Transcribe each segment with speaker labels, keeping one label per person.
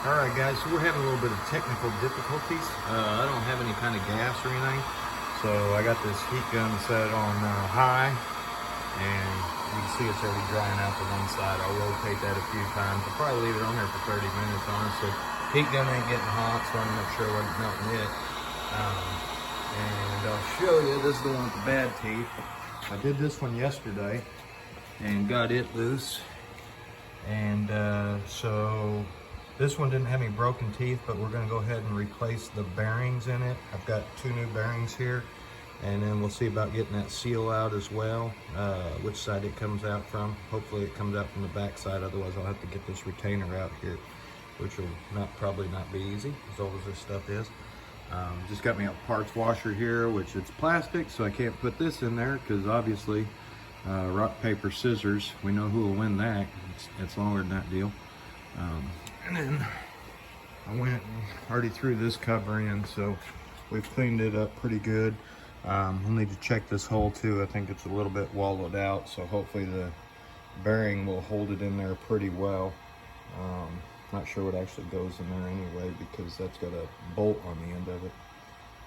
Speaker 1: Alright guys, so we're having a little bit of technical difficulties. I don't have any kind of gas or anything, so I got this heat gun set on high, and you can see it's already drying out to one side. I'll rotate that a few times. I'll probably leave it on there for 30 minutes, honestly. Heat gun ain't getting hot, so I'm not sure what's melting it. And I'll show you, this is the one with the bad teeth. I did this one yesterday and got it loose. And so this one didn't have any broken teeth, but we're going to go ahead and replace the bearings in it. I've got 2 new bearings here, and then we'll see about getting that seal out as well, which side it comes out from. Hopefully it comes out from the back side, otherwise I'll have to get this retainer out here, which will probably not be easy, as old as this stuff is. Just got me a parts washer here, which it's plastic, so I can't put this in there, because obviously rock, paper, scissors, we know who will win that. It's longer than that deal. And then I went and already threw this cover in, so we've cleaned it up pretty good. We'll need to check this hole too. I think it's a little bit wallowed out, so hopefully the bearing will hold it in there pretty well. Not sure what actually goes in there anyway, because that's got a bolt on the end of it.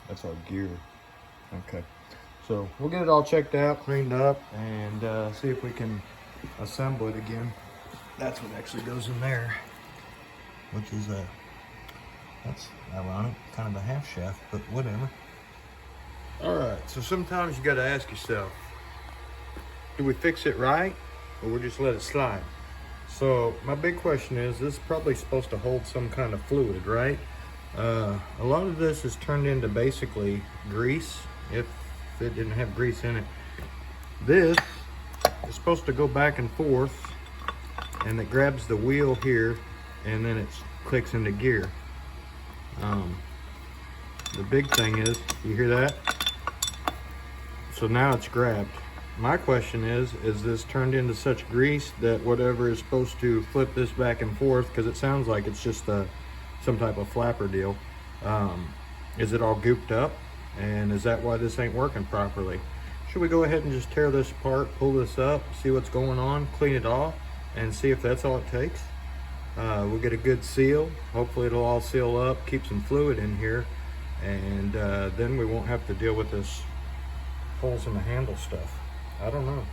Speaker 1: That's our gear. Okay, so we'll get it all checked out, cleaned up, and see if we can assemble it again. That's what actually goes in there, which is that's ironic, kind of a half shaft, but whatever. All right, so sometimes you got to ask yourself, do we fix it right, or we just let it slide? So my big question is, this is probably supposed to hold some kind of fluid, right? A lot of this is turned into basically grease, if it didn't have grease in it. This is supposed to go back and forth, and it grabs the wheel here, and then it clicks into gear. The big thing is, you hear that? So now it's grabbed. My question is this turned into such grease that whatever is supposed to flip this back and forth, because it sounds like it's just some type of flapper deal, is it all gooped up? And is that why this ain't working properly? Should we go ahead and just tear this apart, pull this up, see what's going on, clean it off, and see if that's all it takes? We'll get a good seal. Hopefully it'll all seal up, keep some fluid in here, and then we won't have to deal with this holes in the handle stuff. I don't know.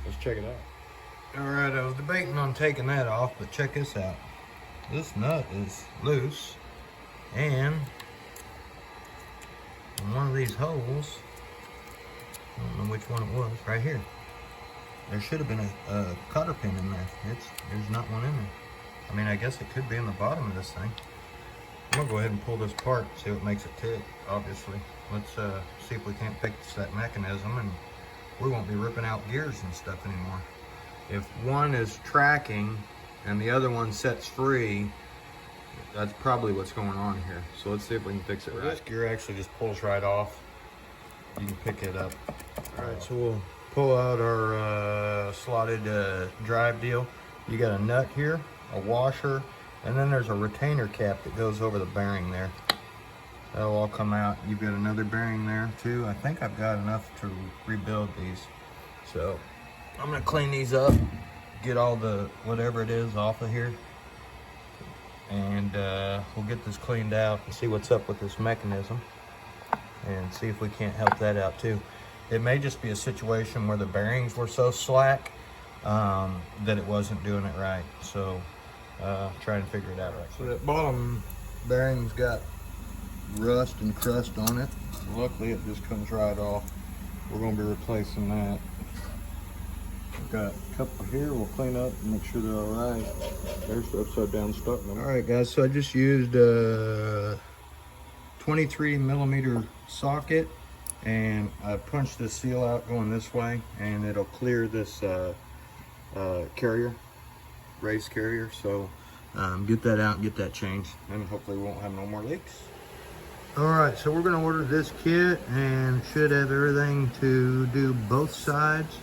Speaker 1: Let's check it out. All right, I was debating on taking that off, but check this out. This nut is loose, and in one of these holes, I don't know which one it was, right here, there should have been a cotter pin in there. There's not one in there. I mean, I guess it could be in the bottom of this thing. I'm gonna go ahead and pull this apart, see what makes it tick, obviously. Let's see if we can't fix that mechanism, and we won't be ripping out gears and stuff anymore. If one is tracking and the other one sets free, that's probably what's going on here. So let's see if we can fix it right. This gear actually just pulls right off. You can pick it up. All right, so we'll pull out our slotted drive deal. You got a nut here, a washer, and then there's a retainer cap that goes over the bearing there. That'll all come out. You've got another bearing there too. I think I've got enough to rebuild these. So I'm gonna clean these up, get all the whatever it is off of here, and we'll get this cleaned out and see what's up with this mechanism, and see if we can't help that out too. It may just be a situation where the bearings were so slack that it wasn't doing it right. So try and figure it out right. So that bottom bearing's got rust and crust on it. Luckily it just comes right off. We're going to be replacing that. We've got a couple here we'll clean up and make sure they're all right. There's the upside down stuck. All right guys, so I just used a 23 millimeter socket, and I punched this seal out going this way, and it'll clear this carrier, race carrier. So get that out and get that changed, and hopefully we won't have no more leaks. All right, so we're gonna order this kit and should have everything to do both sides.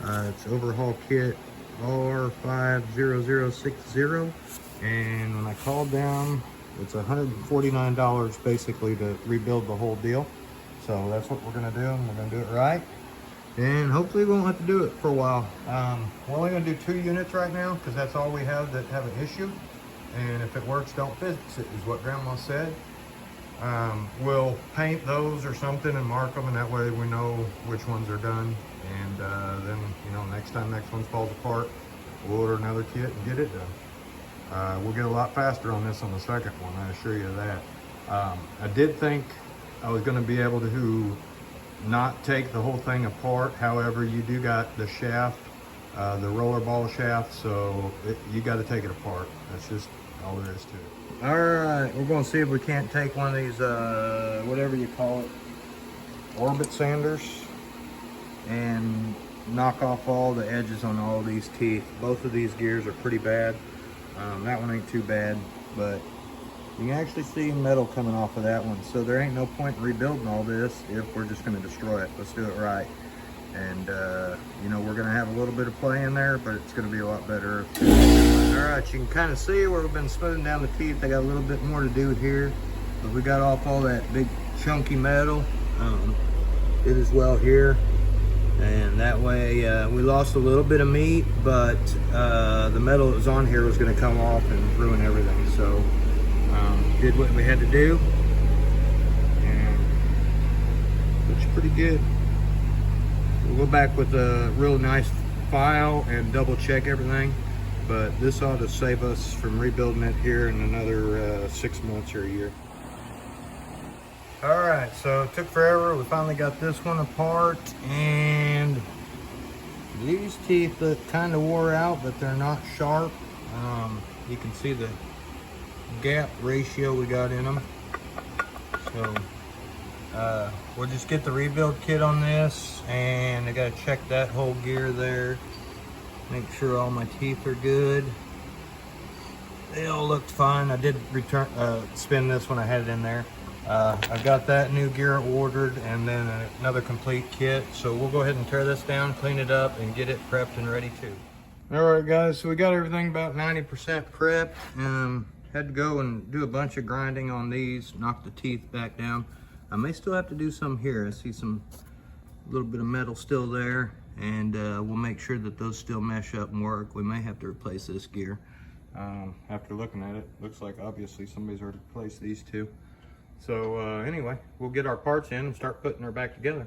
Speaker 1: It's overhaul kit R50060, and when I called down, it's $149 basically to rebuild the whole deal. So that's what we're gonna do, and we're gonna do it right. And hopefully we won't have to do it for a while. We're only gonna do 2 units right now, because that's all we have that have an issue. and if it works, don't fix it, is what Grandma said. We'll paint those or something and mark them, and that way we know which ones are done. And then, you know, next one falls apart, we'll order another kit and get it done. We'll get a lot faster on this on the second one, I assure you that. I did think I was going to be able to not take the whole thing apart. However, you do got the shaft, the roller ball shaft, so you got to take it apart. That's just all there is to it. All right, we're going to see if we can't take one of these, whatever you call it, orbit sanders, and knock off all the edges on all these teeth. Both of these gears are pretty bad. That one ain't too bad, but you can actually see metal coming off of that one. So there ain't no point in rebuilding all this if we're just going to destroy it. Let's do it right. And you know, we're going to have a little bit of play in there, but it's going to be a lot better. All right, you can kind of see where we've been smoothing down the teeth. They got a little bit more to do here, but we got off all that big chunky metal. It as well here, and that way we lost a little bit of meat, but the metal that was on here was going to come off and ruin everything. So did what we had to do, and looks pretty good. We'll go back with a real nice file and double check everything, but this ought to save us from rebuilding it here in another 6 months or a year. All right, so it took forever. We finally got this one apart, and these teeth look kind of wore out, but they're not sharp. You can see the gap ratio we got in them. So we'll just get the rebuild kit on this, and I gotta check that whole gear there, make sure all my teeth are good. They all looked fine. I did return spin this when I had it in there. I got that new gear ordered, and then another complete kit. So we'll go ahead and tear this down, clean it up, and get it prepped and ready too. All right, guys, so we got everything about 90% prepped. Had to go and do a bunch of grinding on these, knock the teeth back down. I may still have to do some here. I see a little bit of metal still there, and we'll make sure that those still mesh up and work. We may have to replace this gear. After looking at it, looks like obviously somebody's already replaced these two. So anyway, we'll get our parts in and start putting her back together.